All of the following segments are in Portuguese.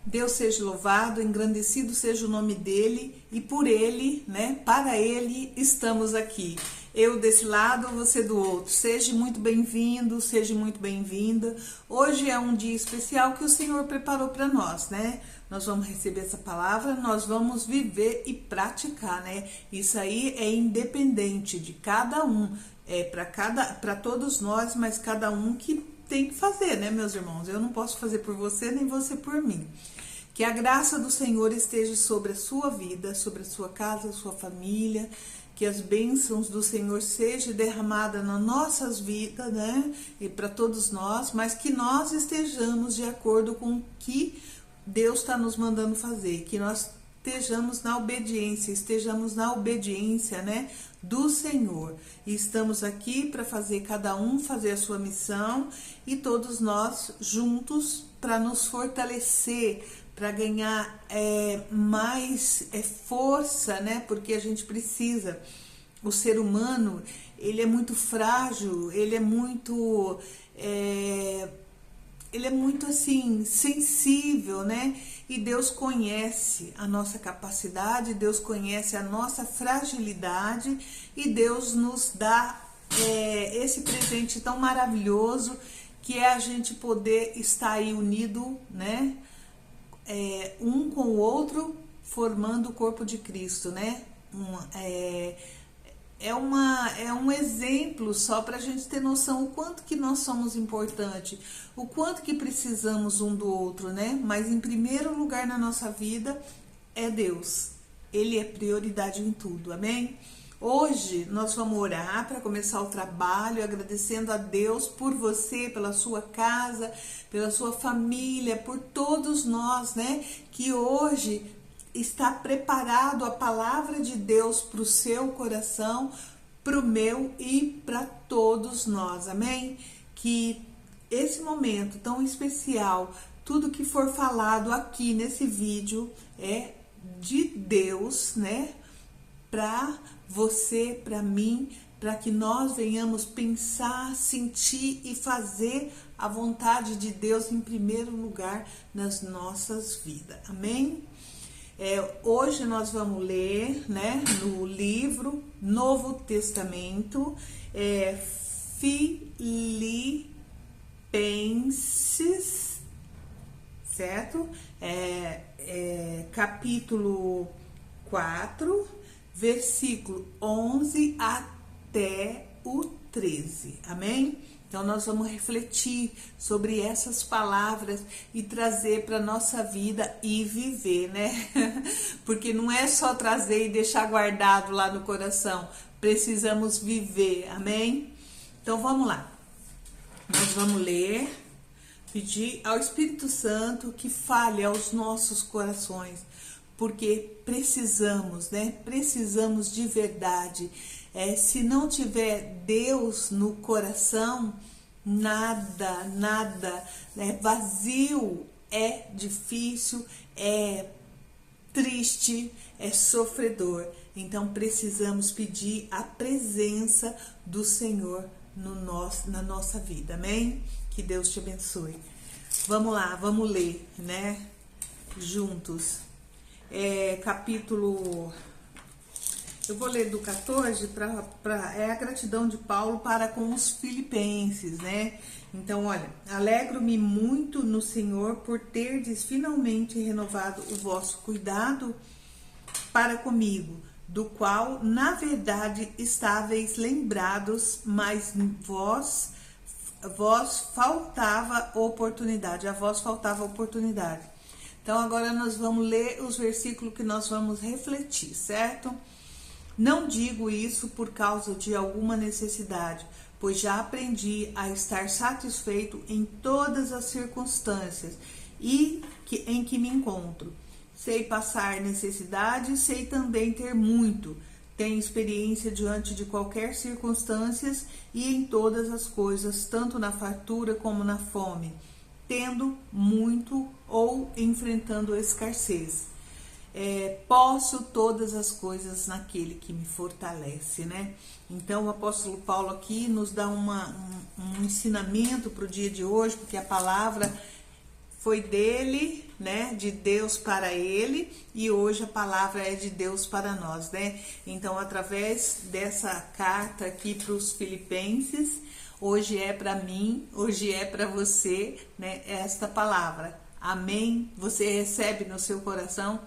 Deus seja louvado, engrandecido seja o nome dele e por ele, né, para ele estamos aqui. Eu desse lado, você do outro. Seja muito bem-vindo, seja muito bem-vinda. Hoje é um dia especial que o Senhor preparou para nós, né? Nós vamos receber essa palavra, nós vamos viver e praticar, né? Isso aí é independente de cada um, para todos nós, mas cada um que tem que fazer, né, meus irmãos? Eu não posso fazer por você, nem você por mim. Que a graça do Senhor esteja sobre a sua vida, sobre a sua casa, a sua família, que as bênçãos do Senhor sejam derramadas nas nossas vidas, né, e para todos nós, mas que nós estejamos de acordo com o que Deus está nos mandando fazer, que nós estejamos na obediência, né, do Senhor. E estamos aqui para fazer cada um fazer a sua missão e todos nós juntos para nos fortalecer, para ganhar mais força, né? Porque a gente precisa. O ser humano, ele é muito frágil, ele é muito assim, sensível, né? E Deus conhece a nossa capacidade, Deus conhece a nossa fragilidade e Deus nos dá esse presente tão maravilhoso que é a gente poder estar aí unido, né? Um com o outro, formando o corpo de Cristo, né? É um exemplo só para a gente ter noção o quanto que nós somos importantes, o quanto que precisamos um do outro, né? Mas em primeiro lugar na nossa vida é Deus. Ele é prioridade em tudo, amém? Hoje nós vamos orar para começar o trabalho, agradecendo a Deus por você, pela sua casa, pela sua família, por todos nós, né? Que hoje está preparado a palavra de Deus para o seu coração, para o meu e para todos nós, amém? Que esse momento tão especial, tudo que for falado aqui nesse vídeo é de Deus, né? Para você, para mim, para que nós venhamos pensar, sentir e fazer a vontade de Deus em primeiro lugar nas nossas vidas, amém? Hoje nós vamos ler, né, no livro Novo Testamento, Filipenses, certo? Capítulo 4, versículo 11 até o 13, amém? Então nós vamos refletir sobre essas palavras e trazer para nossa vida e viver, né? Porque não é só trazer e deixar guardado lá no coração, precisamos viver, amém? Então vamos lá, nós vamos ler, pedir ao Espírito Santo que fale aos nossos corações, porque precisamos, né? Precisamos de verdade. Se não tiver Deus no coração, nada, né? Vazio, é difícil, é triste, é sofredor. Então precisamos pedir a presença do Senhor na nossa vida, amém? Que Deus te abençoe. Vamos lá, vamos ler, né? Juntos. Capítulo, eu vou ler do 14 é a gratidão de Paulo para com os filipenses, né? Então, olha, alegro-me muito no Senhor por terdes finalmente renovado o vosso cuidado para comigo, do qual, na verdade, estáveis lembrados, mas vós faltava oportunidade, a vós faltava oportunidade. Então, agora nós vamos ler os versículos que nós vamos refletir, certo? Não digo isso por causa de alguma necessidade, pois já aprendi a estar satisfeito em todas as circunstâncias em que me encontro. Sei passar necessidade, sei também ter muito. Tenho experiência diante de qualquer circunstância e em todas as coisas, tanto na fartura como na fome, tendo muito ou enfrentando escassez. Posso todas as coisas naquele que me fortalece, né? Então o apóstolo Paulo aqui nos dá um ensinamento para o dia de hoje, porque a palavra foi dele, né, de Deus para ele, e hoje a palavra é de Deus para nós, né? Então, através dessa carta aqui para os Filipenses, hoje é para mim, hoje é para você, né, esta palavra. Amém? Você recebe no seu coração?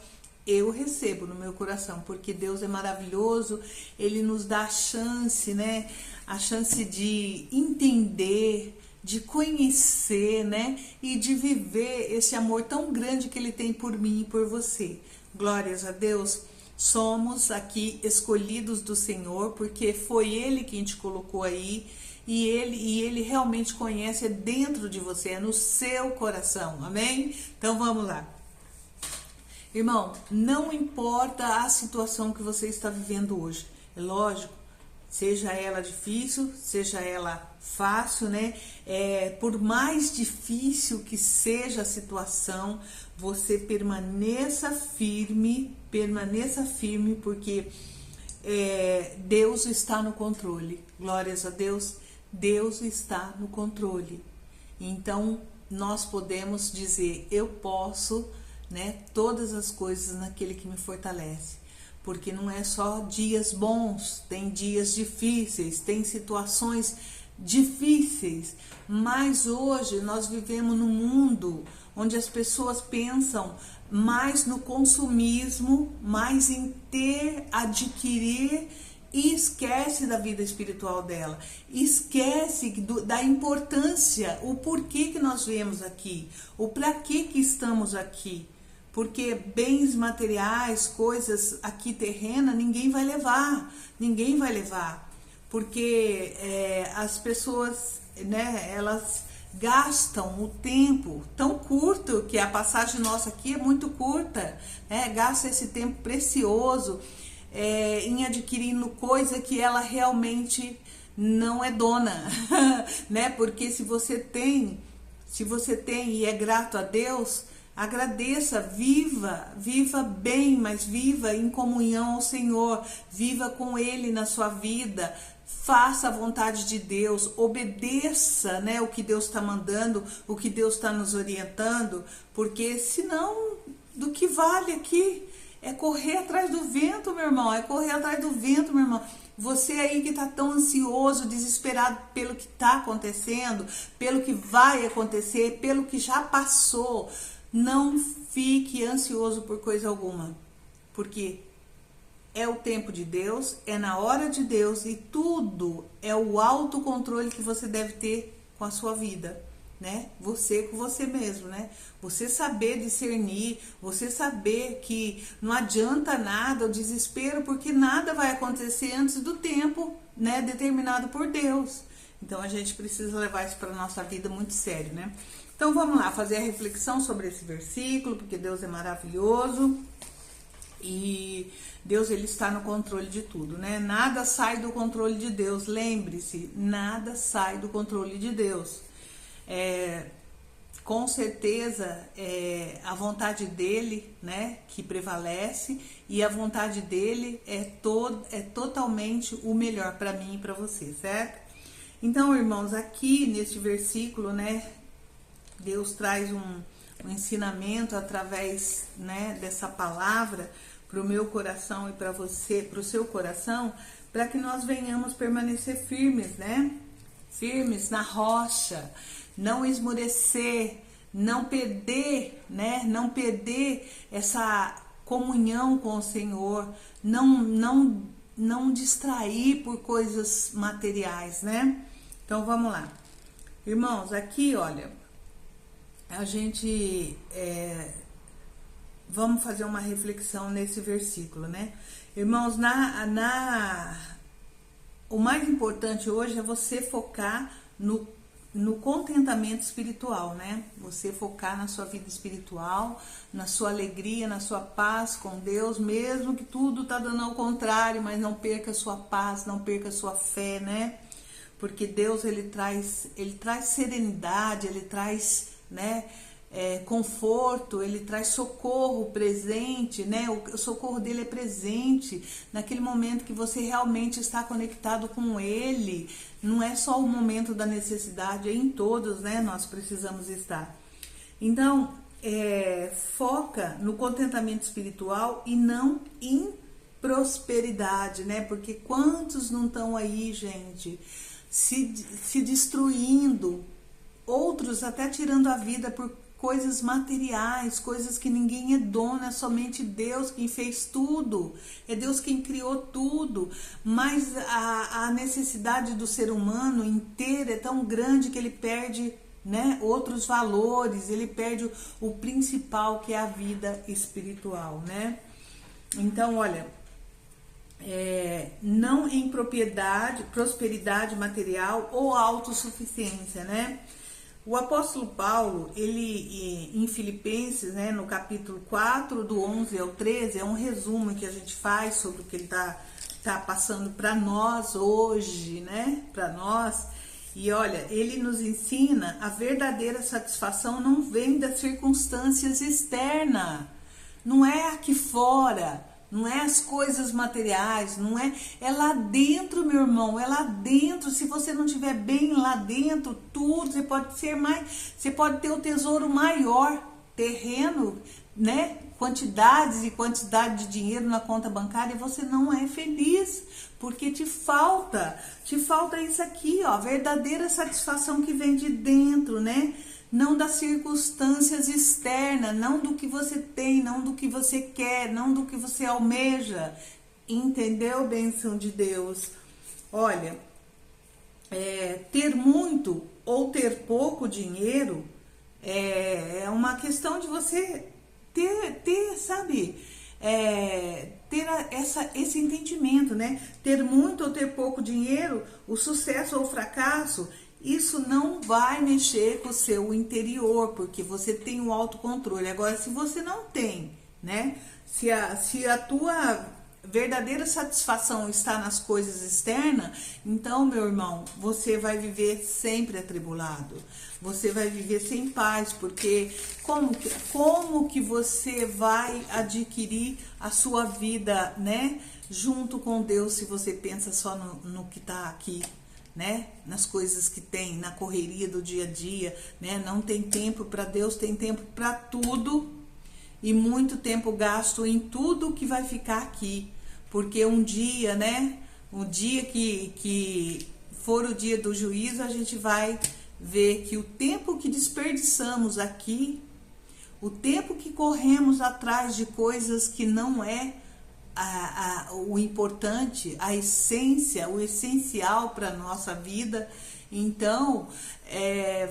Eu recebo no meu coração, porque Deus é maravilhoso, Ele nos dá a chance, né? A chance de entender, de conhecer, né? E de viver esse amor tão grande que Ele tem por mim e por você. Glórias a Deus. Somos aqui escolhidos do Senhor, porque foi Ele quem te colocou aí. E ele realmente conhece, é dentro de você, é no seu coração, amém? Então vamos lá. Irmão, não importa a situação que você está vivendo hoje, é lógico, seja ela difícil, seja ela fácil, né? Por mais difícil que seja a situação, você permaneça firme, porque Deus está no controle. Glórias a Deus. Deus está no controle. Então, nós podemos dizer, eu posso, né, todas as coisas naquele que me fortalece. Porque não é só dias bons, tem dias difíceis, tem situações difíceis. Mas hoje nós vivemos num mundo onde as pessoas pensam mais no consumismo, mais em ter, adquirir, e esquece da vida espiritual dela, esquece da importância, o porquê que nós viemos aqui, o para que estamos aqui, porque bens materiais, coisas aqui terrenas, ninguém vai levar, porque as pessoas, né, elas gastam o tempo tão curto, que a passagem nossa aqui é muito curta, né, gasta esse tempo precioso, em adquirindo coisa que ela realmente não é dona, né? Porque se você tem e é grato a Deus, agradeça, viva bem, mas viva em comunhão ao Senhor, viva com Ele na sua vida, faça a vontade de Deus, obedeça, né, o que Deus está mandando, o que Deus está nos orientando, porque senão, do que vale aqui? É correr atrás do vento, meu irmão. Você aí que está tão ansioso, desesperado pelo que está acontecendo, pelo que vai acontecer, pelo que já passou, não fique ansioso por coisa alguma. Porque é o tempo de Deus, é na hora de Deus, e tudo é o autocontrole que você deve ter com a sua vida, né? Você com você mesmo, né? Você saber discernir, você saber que não adianta nada o desespero, porque nada vai acontecer antes do tempo, né, determinado por Deus. Então a gente precisa levar isso para nossa vida muito sério, né? Então vamos lá fazer a reflexão sobre esse versículo, porque Deus é maravilhoso e Deus, ele está no controle de tudo, né? Nada sai do controle de Deus. Lembre-se, nada sai do controle de Deus. Com certeza a vontade dele, né, que prevalece, e a vontade dele é totalmente o melhor para mim e para você, certo? Então, irmãos, aqui neste versículo, né, Deus traz um ensinamento através, né, dessa palavra para o meu coração e para você, para o seu coração, para que nós venhamos permanecer firmes, né? Firmes na rocha, não esmorecer, não perder, né? Não perder essa comunhão com o Senhor, não distrair por coisas materiais, né? Então vamos lá, irmãos, aqui, olha, a gente vamos fazer uma reflexão nesse versículo, né? Irmãos, o mais importante hoje é você focar no contentamento espiritual, né? Você focar na sua vida espiritual, na sua alegria, na sua paz com Deus, mesmo que tudo tá dando ao contrário, mas não perca a sua paz, não perca a sua fé, né? Porque Deus, ele traz serenidade, ele traz, né, conforto, ele traz socorro presente, né? O socorro dele é presente naquele momento que você realmente está conectado com ele. Não é só o momento da necessidade, é em todos, né? Nós precisamos estar. Então, foca no contentamento espiritual e não em prosperidade, né? Porque quantos não estão aí, gente, se destruindo, outros até tirando a vida por coisas materiais, coisas que ninguém é dono, é somente Deus quem fez tudo, é Deus quem criou tudo, mas a necessidade do ser humano inteiro é tão grande que ele perde, né, outros valores, ele perde o principal, que é a vida espiritual, né? Então, olha, não em prosperidade material ou autossuficiência, né? O apóstolo Paulo, ele em Filipenses, né, no capítulo 4, do 11 ao 13, é um resumo que a gente faz sobre o que ele tá passando para nós hoje, né, para nós. E olha, ele nos ensina a verdadeira satisfação não vem das circunstâncias externas, não é aqui fora, não é as coisas materiais, não é lá dentro, meu irmão, é lá dentro. Se você não estiver bem lá dentro, tudo, você pode ter o tesouro maior, terreno, né, quantidades e quantidade de dinheiro na conta bancária, e você não é feliz, porque te falta isso aqui, ó, verdadeira satisfação que vem de dentro, né? Não das circunstâncias externas, não do que você tem, não do que você quer, não do que você almeja. Entendeu, bênção de Deus? Olha, ter muito ou ter pouco dinheiro é uma questão de você ter, sabe, ter esse entendimento, né? Ter muito ou ter pouco dinheiro, o sucesso ou o fracasso, isso não vai mexer com o seu interior, porque você tem o autocontrole. Agora, se você não tem, né? Se a tua verdadeira satisfação está nas coisas externas, então, meu irmão, você vai viver sempre atribulado. Você vai viver sem paz, porque como que você vai adquirir a sua vida, né, junto com Deus, se você pensa só no que está aqui, né, nas coisas que tem, na correria do dia a dia, né? Não tem tempo para Deus, tem tempo para tudo, e muito tempo gasto em tudo que vai ficar aqui, porque um dia, né, o dia que for o dia do juízo, a gente vai ver que o tempo que desperdiçamos aqui, o tempo que corremos atrás de coisas que não é o importante, a essência, o essencial para a nossa vida, então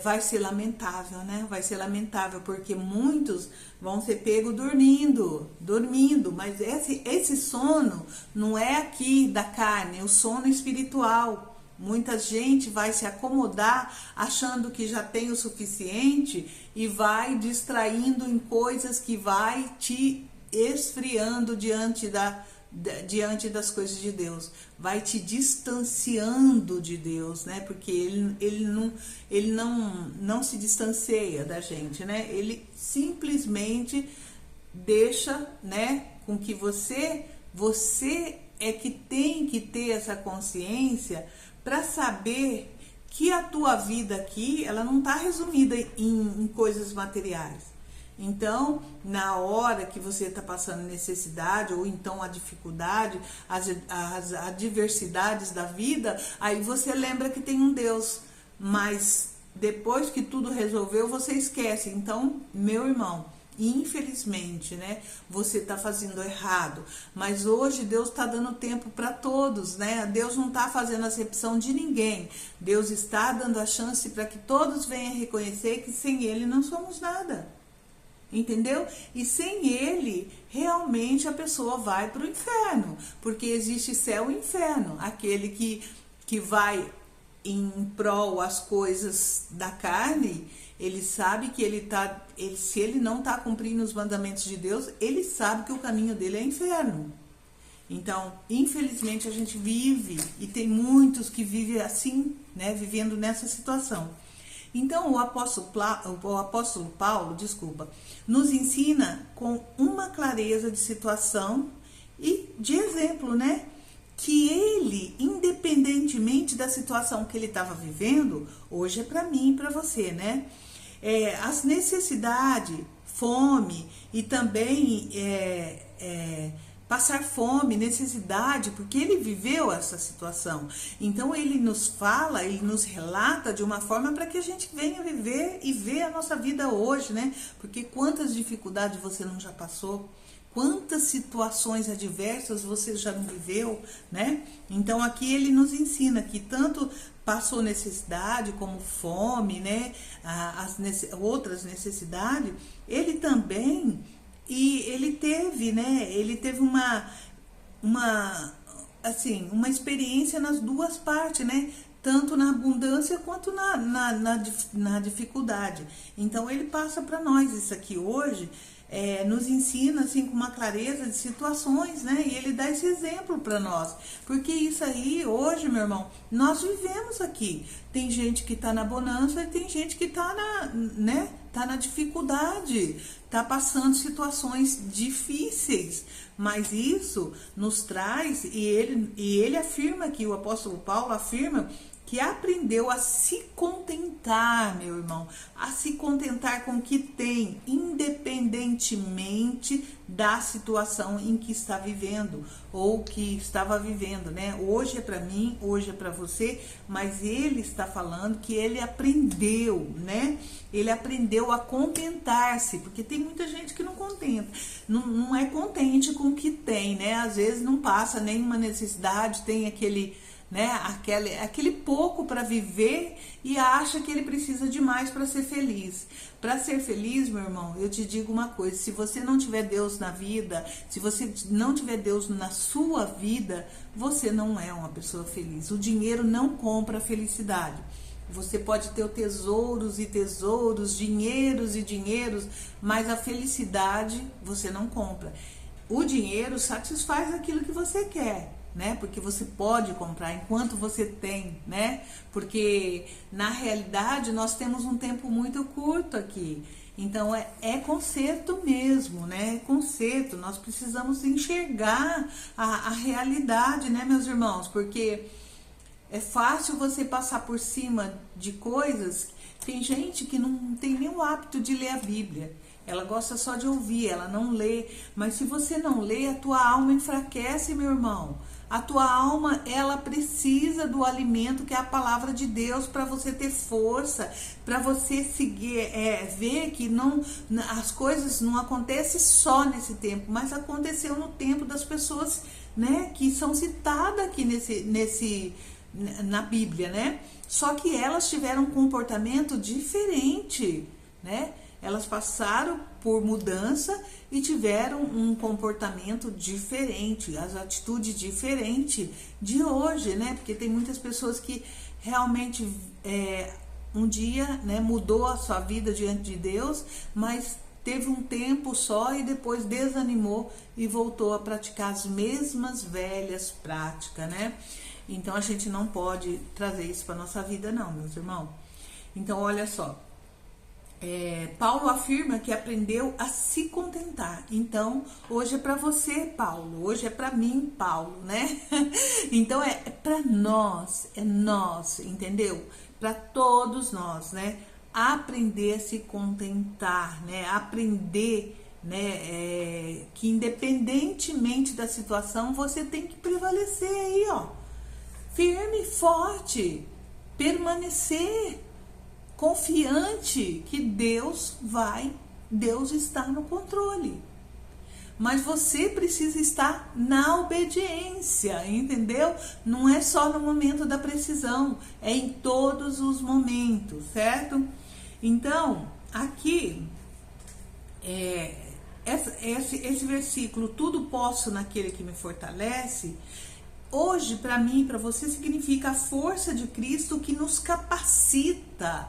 vai ser lamentável, né? Vai ser lamentável, porque muitos vão ser pegos dormindo, mas esse sono não é aqui da carne, é o sono espiritual. Muita gente vai se acomodar achando que já tem o suficiente e vai distraindo em coisas que vai te esfriando diante das coisas de Deus, vai te distanciando de Deus, né? Porque ele não se distancia da gente, né? Ele simplesmente deixa, né, com que você é que tem que ter essa consciência para saber que a tua vida aqui, ela não está resumida em coisas materiais. Então, na hora que você está passando necessidade, ou então a dificuldade, as adversidades da vida, aí você lembra que tem um Deus, mas depois que tudo resolveu, você esquece. Então, meu irmão, infelizmente, né, você está fazendo errado, mas hoje Deus está dando tempo para todos, né? Deus não está fazendo acepção de ninguém, Deus está dando a chance para que todos venham reconhecer que sem Ele não somos nada. Entendeu? E sem Ele, realmente a pessoa vai para o inferno, porque existe céu e inferno. Aquele que vai em prol as coisas da carne, ele sabe que se ele não está cumprindo os mandamentos de Deus, ele sabe que o caminho dele é inferno. Então, infelizmente, a gente vive, e tem muitos que vivem assim, né, vivendo nessa situação. Então, o apóstolo Paulo, nos ensina com uma clareza de situação e de exemplo, né? Que ele, independentemente da situação que ele estava vivendo, hoje é para mim e para você, né? as necessidades, fome e também passar fome, necessidade, porque ele viveu essa situação. Então ele nos fala, ele nos relata de uma forma para que a gente venha viver e ver a nossa vida hoje, né? Porque quantas dificuldades você não já passou? Quantas situações adversas você já não viveu, né? Então aqui ele nos ensina que tanto passou necessidade como fome, né? Outras necessidades, ele também, e ele teve, né? Ele teve uma experiência nas duas partes, né? Tanto na abundância quanto na dificuldade. Então ele passa para nós isso aqui hoje. Nos ensina assim com uma clareza de situações, né? E ele dá esse exemplo para nós, porque isso aí hoje, meu irmão, nós vivemos aqui. Tem gente que tá na bonança e tem gente que tá na dificuldade, tá passando situações difíceis. Mas isso nos traz, e ele afirma aqui, o apóstolo Paulo afirma que aprendeu a se contentar, meu irmão, a se contentar com o que tem, independentemente da situação em que está vivendo, ou que estava vivendo, né? Hoje é para mim, hoje é para você, mas ele está falando que ele aprendeu, né? Ele aprendeu a contentar-se, porque tem muita gente que não contenta, não é contente com o que tem, né? Às vezes não passa nenhuma necessidade, tem aquele pouco para viver e acha que ele precisa de mais para ser feliz. Para ser feliz, meu irmão, eu te digo uma coisa: se você não tiver Deus na vida, se você não tiver Deus na sua vida, você não é uma pessoa feliz. O dinheiro não compra a felicidade. Você pode ter tesouros e tesouros, dinheiros e dinheiros, mas a felicidade você não compra. O dinheiro satisfaz aquilo que você quer, né? Porque você pode comprar enquanto você tem, né? Porque na realidade nós temos um tempo muito curto aqui. Então é conserto mesmo, né? É conserto. Nós precisamos enxergar a realidade, né, meus irmãos? Porque é fácil você passar por cima de coisas. Tem gente que não tem nem o hábito de ler a Bíblia. Ela gosta só de ouvir, ela não lê. Mas se você não lê, a tua alma enfraquece, meu irmão. A tua alma, ela precisa do alimento que é a palavra de Deus para você ter força, para você seguir, ver que as coisas não acontecem só nesse tempo, mas aconteceu no tempo das pessoas, né, que são citadas aqui na Bíblia, né? Só que elas tiveram um comportamento diferente, né? Elas passaram por mudança e tiveram um comportamento diferente, as atitudes diferentes de hoje, né? Porque tem muitas pessoas que realmente um dia, né, mudou a sua vida diante de Deus, mas teve um tempo só e depois desanimou e voltou a praticar as mesmas velhas práticas, né? Então a gente não pode trazer isso para nossa vida não, meus irmãos. Então olha só, Paulo afirma que aprendeu a se contentar. Então hoje é para você, Paulo, hoje é para mim, Paulo, né? Então é para nós, entendeu? Para todos nós, né? Aprender a se contentar, né? Aprender, né? Que independentemente da situação, você tem que prevalecer aí, ó, firme e forte, permanecer confiante que Deus está no controle. Mas você precisa estar na obediência, entendeu? Não é só no momento da precisão, é em todos os momentos, certo? Então, aqui, esse versículo, tudo posso naquele que me fortalece, hoje, para mim e para você, significa a força de Cristo que nos capacita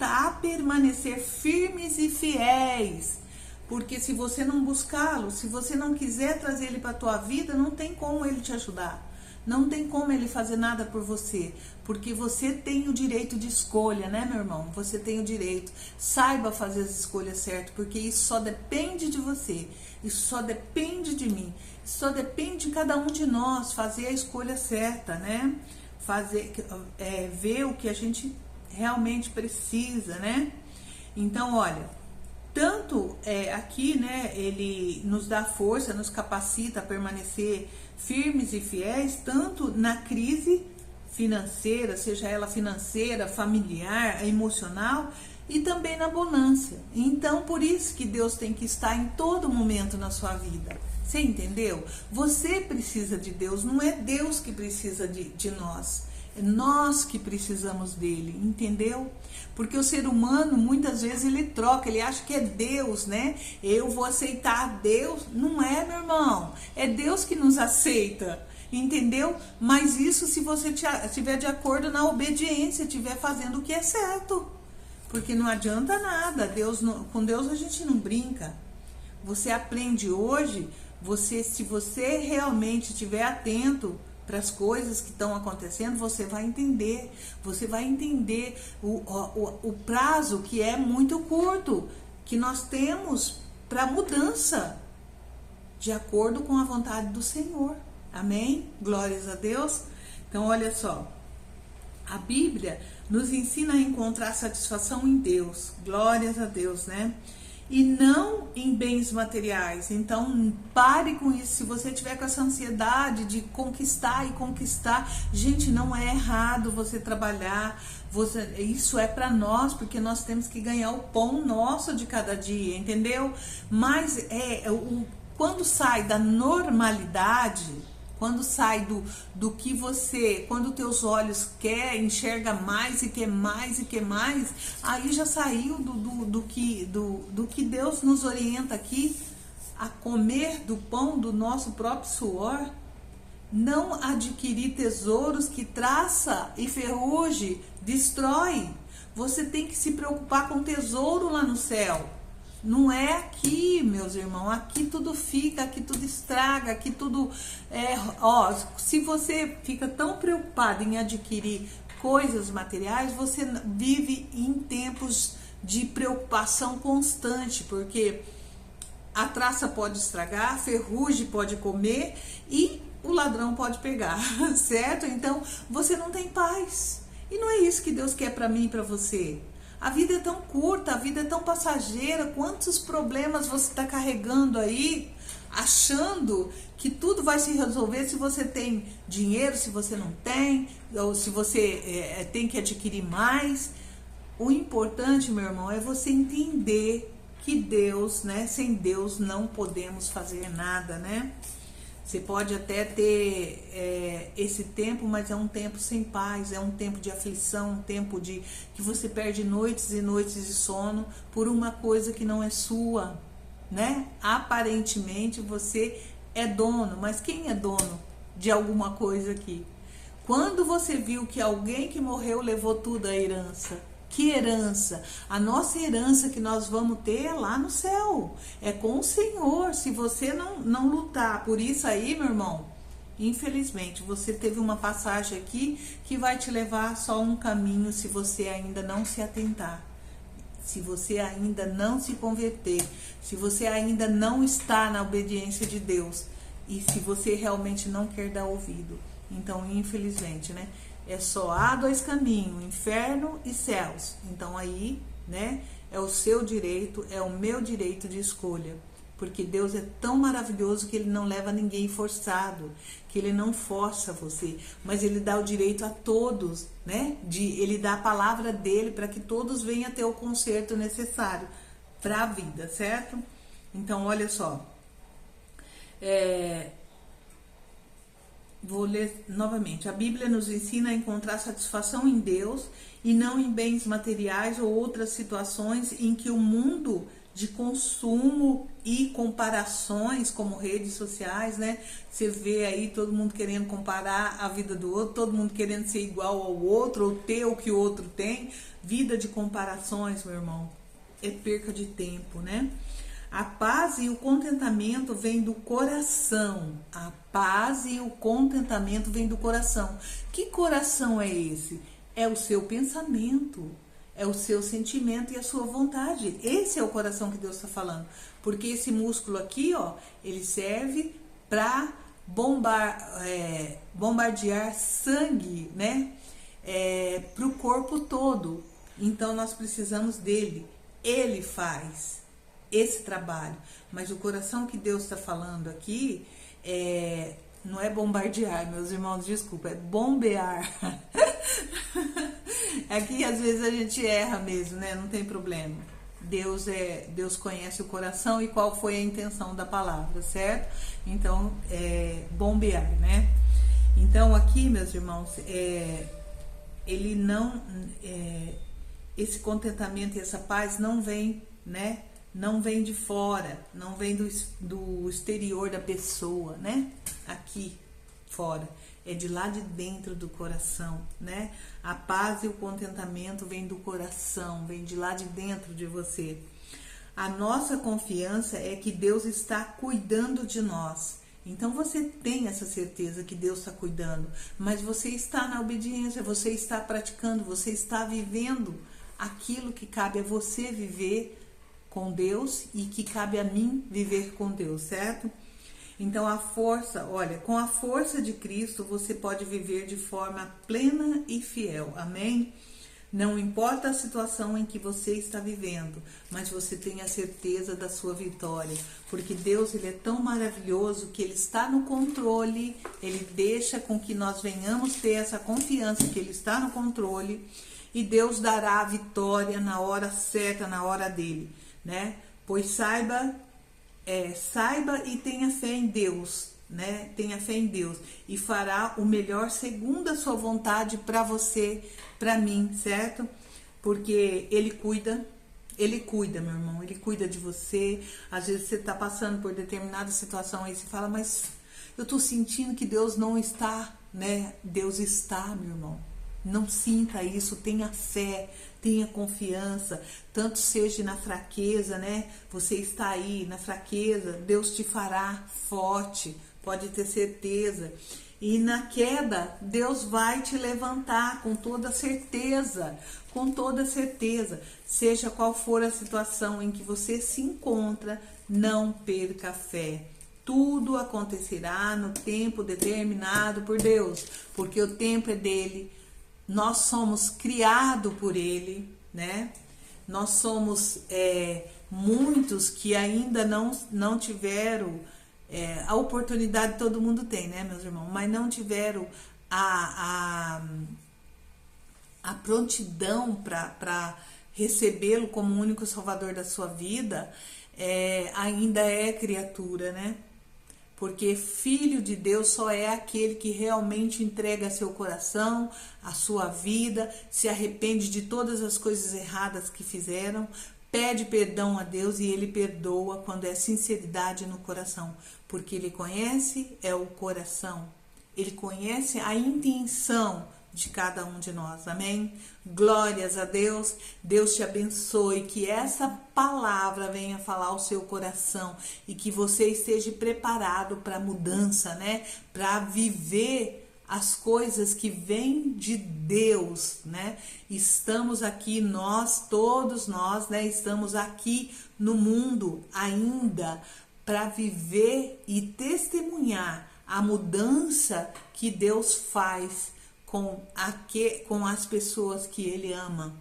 a permanecer firmes e fiéis. Porque se você não buscá-lo, se você não quiser trazer ele para a tua vida, não tem como ele te ajudar. Não tem como ele fazer nada por você. Porque você tem o direito de escolha, né, meu irmão? Você tem o direito. Saiba fazer as escolhas certas, porque isso só depende de você. Isso só depende de mim. Isso só depende de cada um de nós fazer a escolha certa, né? Ver o que a gente realmente precisa, né? Então, olha, tanto aqui, né, ele nos dá força, nos capacita a permanecer firmes e fiéis, tanto na crise financeira, seja ela financeira, familiar, emocional, e também na bonança. Então, por isso que Deus tem que estar em todo momento na sua vida. Você entendeu? Você precisa de Deus, não é Deus que precisa de nós. É nós que precisamos dele, entendeu? Porque o ser humano, muitas vezes, ele troca, ele acha que é Deus, né? Eu vou aceitar Deus. Não é, meu irmão. É Deus que nos aceita, entendeu? Mas isso se você estiver de acordo na obediência, estiver fazendo o que é certo. Porque não adianta nada, com Deus a gente não brinca. Você aprende hoje, se você realmente estiver atento para as coisas que estão acontecendo, você vai entender o prazo que é muito curto, que nós temos para mudança, de acordo com a vontade do Senhor. Amém? Glórias a Deus. Então, olha só, a Bíblia nos ensina a encontrar satisfação em Deus, glórias a Deus, né? E não em bens materiais. Então, pare com isso. Se você tiver com essa ansiedade de conquistar e conquistar, gente, não é errado você trabalhar. Isso é para nós, porque nós temos que ganhar o pão nosso de cada dia, entendeu? Mas quando sai da normalidade, quando sai do que você, quando teus olhos enxerga mais e quer mais e quer mais, aí já saiu do que Deus nos orienta aqui, a comer do pão do nosso próprio suor, não adquirir tesouros que traça e ferrugem destrói. Você tem que se preocupar com tesouro lá no céu. Não é aqui, meus irmãos, aqui tudo fica, aqui tudo estraga, aqui tudo se você fica tão preocupado em adquirir coisas materiais, você vive em tempos de preocupação constante, porque a traça pode estragar, a ferrugem pode comer e o ladrão pode pegar, certo? Então, você não tem paz. E não é isso que Deus quer para mim e para você. A vida é tão curta, a vida é tão passageira. Quantos problemas você está carregando aí, achando que tudo vai se resolver se você tem dinheiro, se você não tem, ou se você tem que adquirir mais. O importante, meu irmão, é você entender que Deus, né, sem Deus não podemos fazer nada, né? Você pode até ter esse tempo, mas é um tempo sem paz, é um tempo de aflição, um tempo que você perde noites e noites de sono por uma coisa que não é sua, né? Aparentemente você é dono, mas quem é dono de alguma coisa aqui? Quando você viu que alguém que morreu levou tudo a herança? Que herança? A nossa herança que nós vamos ter é lá no céu, é com o Senhor. Se você não lutar por isso aí, meu irmão, infelizmente você teve uma passagem aqui que vai te levar só um caminho, se você ainda não se atentar, se você ainda não se converter, se você ainda não está na obediência de Deus e se você realmente não quer dar ouvido. Então, infelizmente, né? Há dois caminhos, inferno e céus. Então aí, né, é o seu direito, é o meu direito de escolha. Porque Deus é tão maravilhoso que Ele não leva ninguém forçado, que Ele não força você, mas Ele dá o direito a todos, né? Ele dá a palavra dEle para que todos venham a ter o conserto necessário para a vida, certo? Então, olha só. Vou ler novamente. A Bíblia nos ensina a encontrar satisfação em Deus e não em bens materiais ou outras situações em que o mundo de consumo e comparações, como redes sociais, né? Você vê aí todo mundo querendo comparar a vida do outro, todo mundo querendo ser igual ao outro ou ter o que o outro tem. Vida de comparações, meu irmão, é perca de tempo, né? A paz e o contentamento vêm do coração. A paz e o contentamento vêm do coração. Que coração é esse? É o seu pensamento, é o seu sentimento e a sua vontade. Esse é o coração que Deus está falando. Porque esse músculo aqui, ó, ele serve para bombardear sangue, né? para o corpo todo. Então nós precisamos dele. Ele faz esse trabalho. Mas o coração que Deus está falando aqui não é bombardear, meus irmãos, desculpa, é bombear. Aqui às vezes a gente erra mesmo, né? Não tem problema. Deus conhece o coração e qual foi a intenção da palavra, certo? Então, bombear, né? Então aqui, meus irmãos, ele não, esse contentamento e essa paz não vem, né? Não vem de fora, não vem do exterior da pessoa, né? Aqui fora, é de lá de dentro do coração, né? A paz e o contentamento vem do coração, vem de lá de dentro de você. A nossa confiança é que Deus está cuidando de nós. Então você tem essa certeza que Deus está cuidando, mas você está na obediência, você está praticando, você está vivendo aquilo que cabe a você viver com Deus e que cabe a mim viver com Deus, certo? Então com a força de Cristo você pode viver de forma plena e fiel, amém? Não importa a situação em que você está vivendo, mas você tem a certeza da sua vitória, porque Deus, ele é tão maravilhoso que ele está no controle, ele deixa com que nós venhamos ter essa confiança que ele está no controle, e Deus dará a vitória na hora certa, na hora dele, né? Pois saiba e tenha fé em Deus, né? Tenha fé em Deus e fará o melhor segundo a sua vontade para você, para mim, certo? Porque ele cuida, meu irmão, ele cuida de você. Às vezes você tá passando por determinada situação aí, você fala, mas eu tô sentindo que Deus não está, né? Deus está, meu irmão. Não sinta isso, tenha fé, tenha confiança, tanto seja na fraqueza, né? Você está aí na fraqueza, Deus te fará forte, pode ter certeza. E na queda, Deus vai te levantar com toda certeza, com toda certeza. Seja qual for a situação em que você se encontra, não perca a fé. Tudo acontecerá no tempo determinado por Deus, porque o tempo é dele. Nós somos criados por ele, né? Nós somos muitos que ainda não tiveram a oportunidade, todo mundo tem, né, meus irmãos? Mas não tiveram a prontidão para recebê-lo como o único salvador da sua vida, ainda é criatura, né? Porque filho de Deus só é aquele que realmente entrega seu coração, a sua vida, se arrepende de todas as coisas erradas que fizeram, pede perdão a Deus e ele perdoa quando é sinceridade no coração. Porque ele conhece o coração, ele conhece a intenção de cada um de nós, amém? Glórias a Deus, Deus te abençoe, que essa palavra venha falar ao seu coração e que você esteja preparado para a mudança, né? Para viver as coisas que vêm de Deus, né? Estamos aqui, todos nós, né? Estamos aqui no mundo ainda para viver e testemunhar a mudança que Deus faz com as pessoas que ele ama.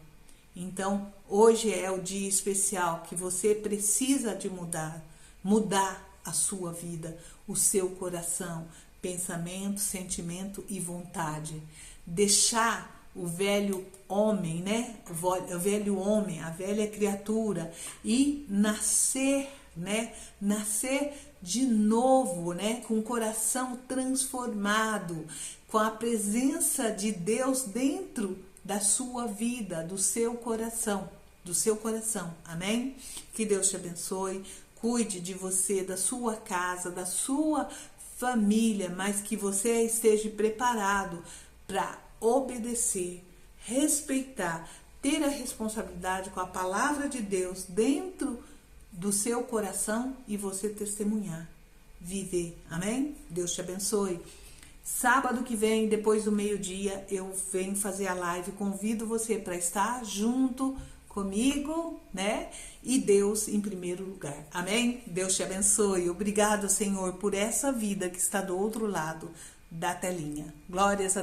Então, hoje é o dia especial que você precisa de mudar a sua vida, o seu coração, pensamento, sentimento e vontade. Deixar o velho homem, né? O velho homem, a velha criatura e nascer, né? Nascer de novo, né? Com o coração transformado, com a presença de Deus dentro da sua vida, do seu coração, amém? Que Deus te abençoe, cuide de você, da sua casa, da sua família, mas que você esteja preparado para obedecer, respeitar, ter a responsabilidade com a palavra de Deus dentro do seu coração e você testemunhar, viver, amém? Deus te abençoe. Sábado que vem, depois do meio-dia, eu venho fazer a live, convido você para estar junto comigo, né? E Deus em primeiro lugar, amém? Deus te abençoe, obrigado, Senhor, por essa vida que está do outro lado da telinha. Glórias a Deus.